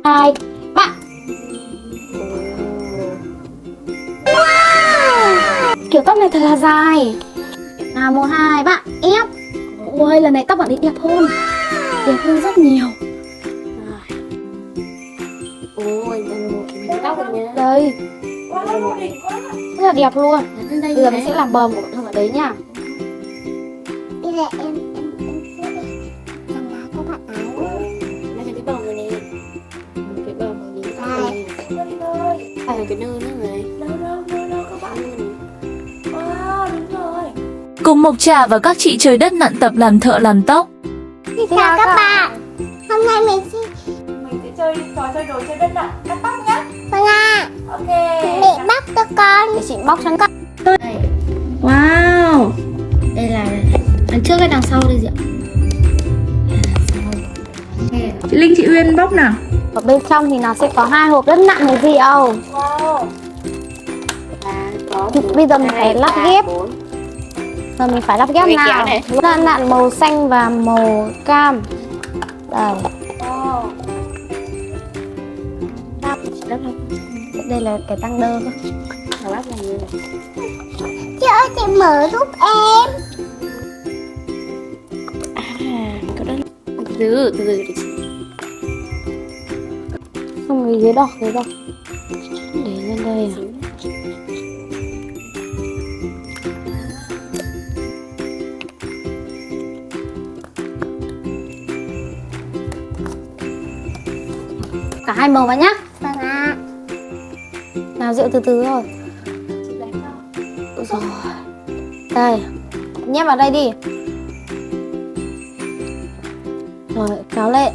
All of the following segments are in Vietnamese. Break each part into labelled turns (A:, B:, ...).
A: 2, 3. Wow! Kiểu tóc này thật là dài. Nào 1, 2, 3, ép. Ôi, lần này tóc bạn ấy đẹp hơn. Đẹp hơn rất nhiều.
B: Ôi, mình tóc rồi nha.
A: Đây.
C: Wow, đỉnh quá.
A: Rất là đẹp luôn.
B: Đây
A: Bây giờ mình sẽ làm bờm của bọn ở đấy nhá.
D: Bây giờ em sẽ làm lá cho bạn áo.
B: Đây là cái bờm rồi nè. Cái bờm của mình tóc
D: Đây.
B: này. Đây là cái nơ nữa này.
C: Đâu các bạn. Wow, đúng rồi.
E: Cùng Mộc Trà và các chị trời đất nặn tập làm thợ làm tóc.
D: Xin chào các bạn. Hôm nay mình sẽ
C: chơi trò chơi đồ chơi đất nặng cắt tóc nhá.
D: Vâng ạ.
C: Ok.
D: Mẹ bắt cho con.
A: Để chị bóc cho con.
B: Wow.
A: Đây là đằng trước hay đằng sau đây chị ạ?
E: Chị Linh, chị Uyên bóc nào.
A: Ở bên trong thì nó sẽ có 2 hộp đất nặng này gì đâu.
C: Wow.
A: Bây giờ mình phải lắp ghép. Giờ mình phải lắp ghép nào. Đất nặng màu xanh và màu cam. Đây.
C: Wow.
A: Đây là cái tăng đơ thôi.
B: Lắp này như này.
D: Chị ơi, chị mở giúp em.
B: Có đất. Từ từ để chị.
A: Xong rồi ghế đỏ. Để lên đây à. Cả 2 màu vào nhá.
D: Vâng ạ.
A: Nào rượu từ từ thôi. Rồi. Đây. Nhét vào đây đi. Rồi, kéo lên.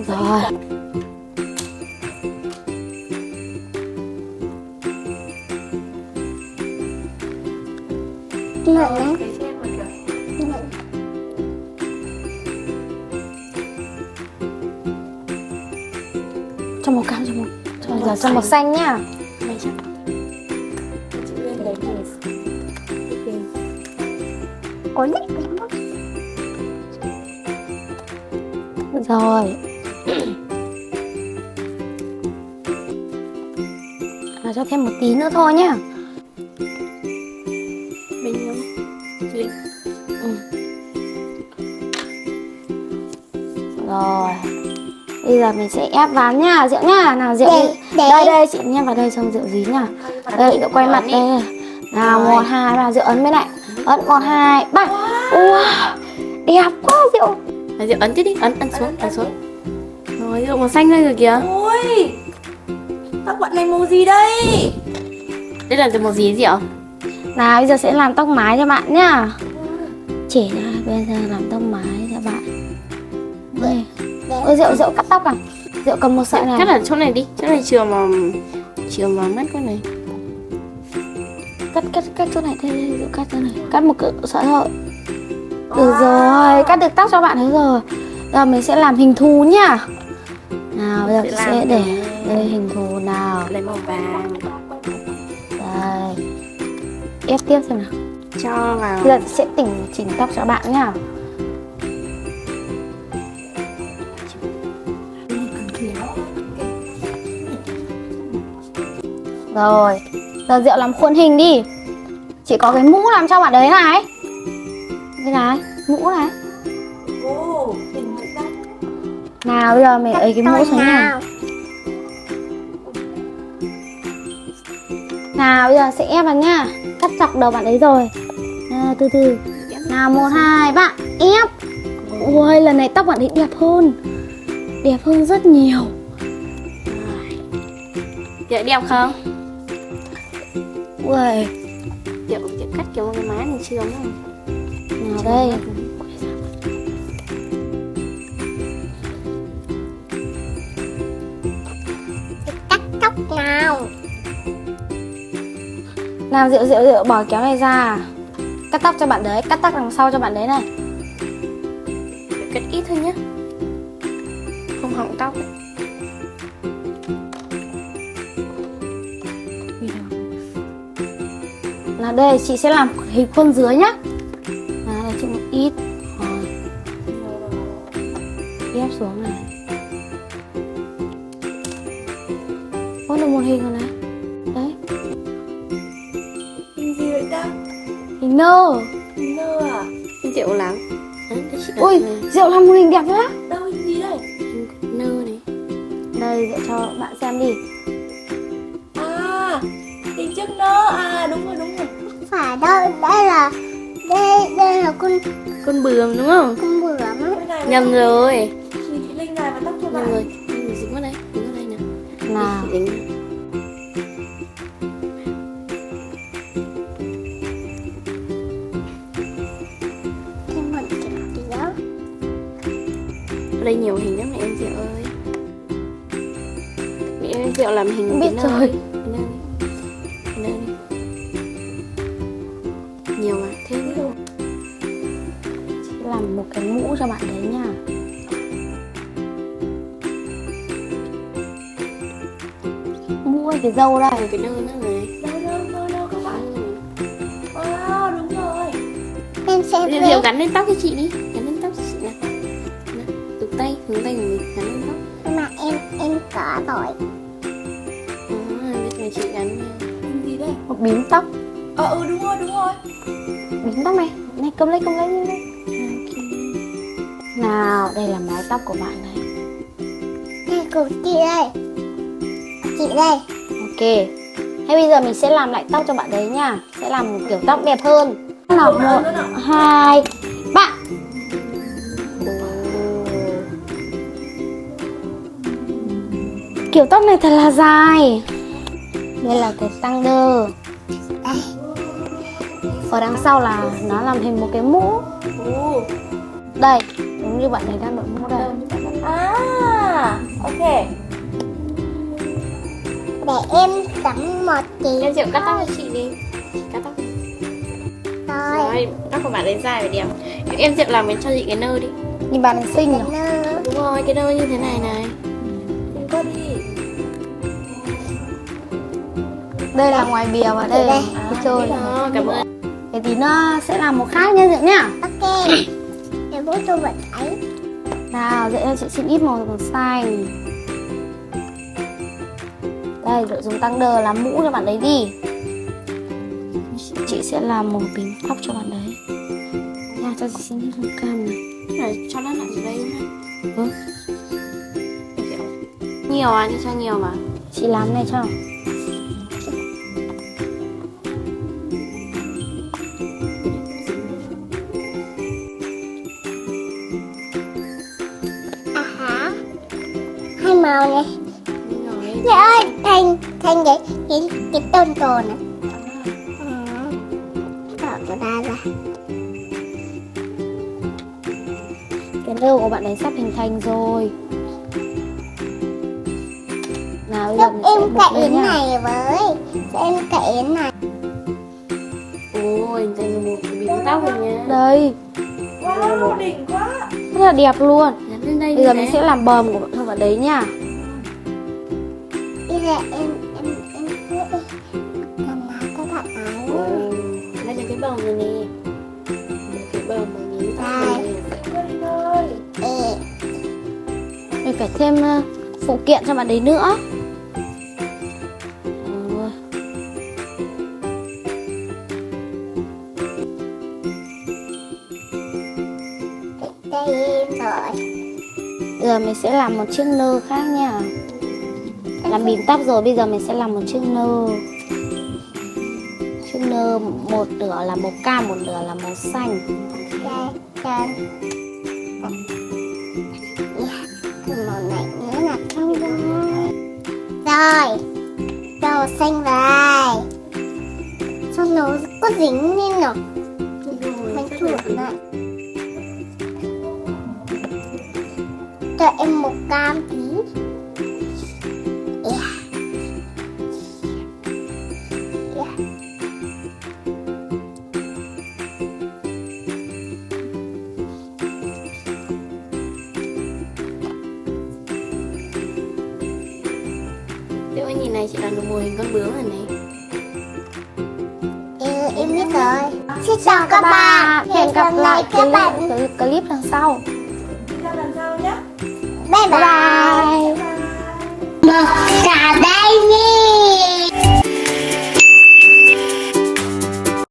A: Rồi.
D: Mở nhé.
C: Cái trên một kiểu.
A: Cho màu cam, giờ cho màu xanh nhá.
B: Này chắc. Chị Uyên lấy này.
D: Có nít.
A: Rồi. Cho thêm một tí nữa thôi nhá.
B: Mình không? Chị Linh.
A: Rồi. Bây giờ mình sẽ ép vào nhá, rượu nhá. Nào rượu
D: Để.
A: đây chị nhét vào đây xong rượu dí nhá. Đây rượu quay mặt đây. Nào 1, 2, 3 rượu ấn bên này. Ấn 1, 2, 3. Wow. Đẹp quá rượu.
B: Rượu ấn tiếp đi, ấn xuống. Rồi rượu màu xanh đây rồi kìa.
C: Ôi. Tóc bạn này màu gì đây?
B: Đây là màu gì rượu?
A: Nào bây giờ sẽ làm tóc mái cho bạn nhá. Chỉ ra bây giờ làm tóc mái cho bạn. Đây. Ôi rượu cắt tóc à? Rượu cầm một sợi này.
B: Cắt ở chỗ này đi, chỗ này chiều mà mắt con này.
A: Cắt chỗ này đây, rượu cắt chỗ này. Cắt một cỡ sợi thôi. Được rồi, cắt được tóc cho bạn thế rồi. Giờ mình sẽ làm hình thù nhá. Nào bây giờ chị sẽ để đây hình thù nào.
B: Lấy màu vàng.
A: Đây. Ép tiếp xem nào.
B: Cho vào.
A: Bây giờ sẽ chỉnh tóc cho bạn nhá. Rồi. Giờ Diệu làm khuôn hình đi. Chỉ có cái mũ làm cho bạn đấy này. Đây này, mũ này.
C: Ồ, đỉnh thật đấy.
A: Nào bây giờ mình ấy cái mũ xuống nào. Nào bây giờ sẽ ép vào nhá. Cắt chọc đầu bạn ấy rồi. Nào từ từ. Nào 1, 2, 3 ép. Ôi lần này tóc bạn ấy đẹp hơn. Đẹp hơn rất nhiều.
B: Rượu đẹp không?
A: Ui.
B: Rượu cắt kiểu cái má này chưa không?
A: Nào đây.
D: Cắt tóc nào.
A: Nào Diệu bỏ kéo này ra. Cắt tóc cho bạn đấy. Cắt tóc đằng sau cho bạn đấy này.
B: Cắt ít thôi nhé. Không hỏng tóc ấy.
A: Nào đây chị sẽ làm hình khuôn dưới nhá. Nào đây chị một ít. Rồi. Ép xuống này. Có được một hình rồi này. Đấy,
C: Hình gì vậy ta?
A: hình nơ.
C: Hình nơ à?
B: Hình Diệu làm. Đấy, để chị đặt
A: Ui,
B: này.
A: Diệu làm một hình đẹp lắm.
C: Đâu hình gì đây?
B: Hình nơ này.
A: Đây, Diệu cho bạn xem đi.
C: À, hình chiếc nơ. À đúng rồi.
D: Không phải đâu, đây là
B: Con bướm đúng không?
D: con bướm á.
C: Cái này
B: Nhầm rồi.
C: Chị Linh này và tóc cho
B: Nhầm
C: bạn.
B: rồi. Mình dính vào đây. Dính vào đây nè.
A: Nào,
B: Dính.
D: Thêm một kiểu tí đó.
B: Ở đây nhiều hình lắm này em Diệu ơi. Mẹ em Diệu làm hình
A: không biết
B: cái nơ
A: rồi.
B: đi. Cái nơ đi. Cái nơ đi. Nhiều mà. Thế biết không?
A: Chị làm một cái mũ cho bạn đấy nha. Mũ hay cái râu đây.
B: Cái nơ nữa này.
C: Đâu các bạn. Wow, đúng rồi.
D: Em sẽ
B: Diệu Diệu gắn lên tóc cho chị đi. Gắn lên tóc cho chị nè. Hướng tay của mình gắn lên tóc.
D: nhưng mà em có rồi.
B: Bây giờ chị gắn nha.
C: Hình gì đây?
A: Một bím tóc.
C: Đúng rồi.
A: Bím tóc này. Này, cầm lấy đi. Nào, đây là mái tóc của bạn này.
D: Đây của chị đây. Chị đây.
A: Ok. Thế bây giờ mình sẽ làm lại tóc cho bạn đấy nha. Sẽ làm một kiểu tóc đẹp hơn. Nào, 1, 2, 3. Kiểu tóc này thật là dài. Đây là cái tăng đơ. Ở đằng sau là nó làm hình một cái mũ. Đây, đúng như bạn này đang đội mũ đây.
C: À, ok.
D: Để em sắm một tí
B: Em Diệu cắt tóc cho chị đi. Cắt tóc.
D: thôi.
B: Rồi, tóc của bạn đấy dài và đẹp. Em Diệu làm cho chị cái nơ đi.
A: Nhìn bạn này xinh nhỉ?
D: Nơ.
B: Đúng rồi, cái nơ như thế này này.
C: Mình có đi.
A: Đây là ngoài bìa và đây là cái chơi.
B: Đó, cảm ơn.
A: Thế tí nữa sẽ làm một khác nha Diệu nhá.
D: Ok. Để bố tôi vẫn ấy.
A: Nào, Diệu cho chị xin ít màu xanh. Đây, Diệu dùng tăng đờ làm mũ cho bạn đấy đi. Chị sẽ làm một bím tóc cho bạn đấy. Nha, cho chị xin ít màu cam này.
B: Rồi, cho nó lại vào đây nhá.
A: Ừ.
B: Em Diệu. Nhiều à, đi cho nhiều mà.
A: Chị làm này cho.
D: À hả? Hai màu này.
B: Đúng rồi.
D: Dạ ơi, thành cái tôn tồn này. Tạo cho ta ra.
A: Cái nơ của bạn ấy sắp hình thành rồi. Nào, bây giờ
D: Giúp
A: mình sẽ
D: em
A: buộc
D: cậy
A: lên
D: cái
A: nha.
D: này với. Cho em cậy cái này.
B: Ôi, thành một bím tóc rồi nha.
A: Đây,
C: Wow, đỉnh quá.
A: rất là đẹp luôn.
B: Gắn lên đây
A: Bây giờ
B: như
A: mình
B: thế.
A: sẽ làm bờm của bạn đấy nha.
D: Bây giờ em sẽ làm lá cho bạn ấy.
B: Ồ, đây là cái bờm này nè. Cái bờm mà bím tóc này.
C: Linh ơi.
D: Ê,
A: Mình phải thêm phụ kiện cho bạn đấy nữa. Ôi,
D: đây em rồi.
A: bây giờ mình sẽ làm một chiếc nơ khác nha. Làm bím tóc rồi, bây giờ mình sẽ làm một chiếc nơ. Chiếc nơ một nửa là màu cam, một nửa là màu xanh.
D: Đây, đây. Cái màu này nữa là không rồi. Rồi, màu xanh vào đây. Sao nó có dính lên nhỉ? Mình chuột lại. Cho em một cam tí.
B: Diệu ơi, nhìn này, chị làm được mô hình con bướm rồi này.
D: Em biết rồi. Xin chào các bạn.
A: Hẹn gặp lại
D: các bạn.
A: clip lần sau.
C: Đi ra lần sau nhé.
D: Bye bye.
A: Bye.
D: Một cái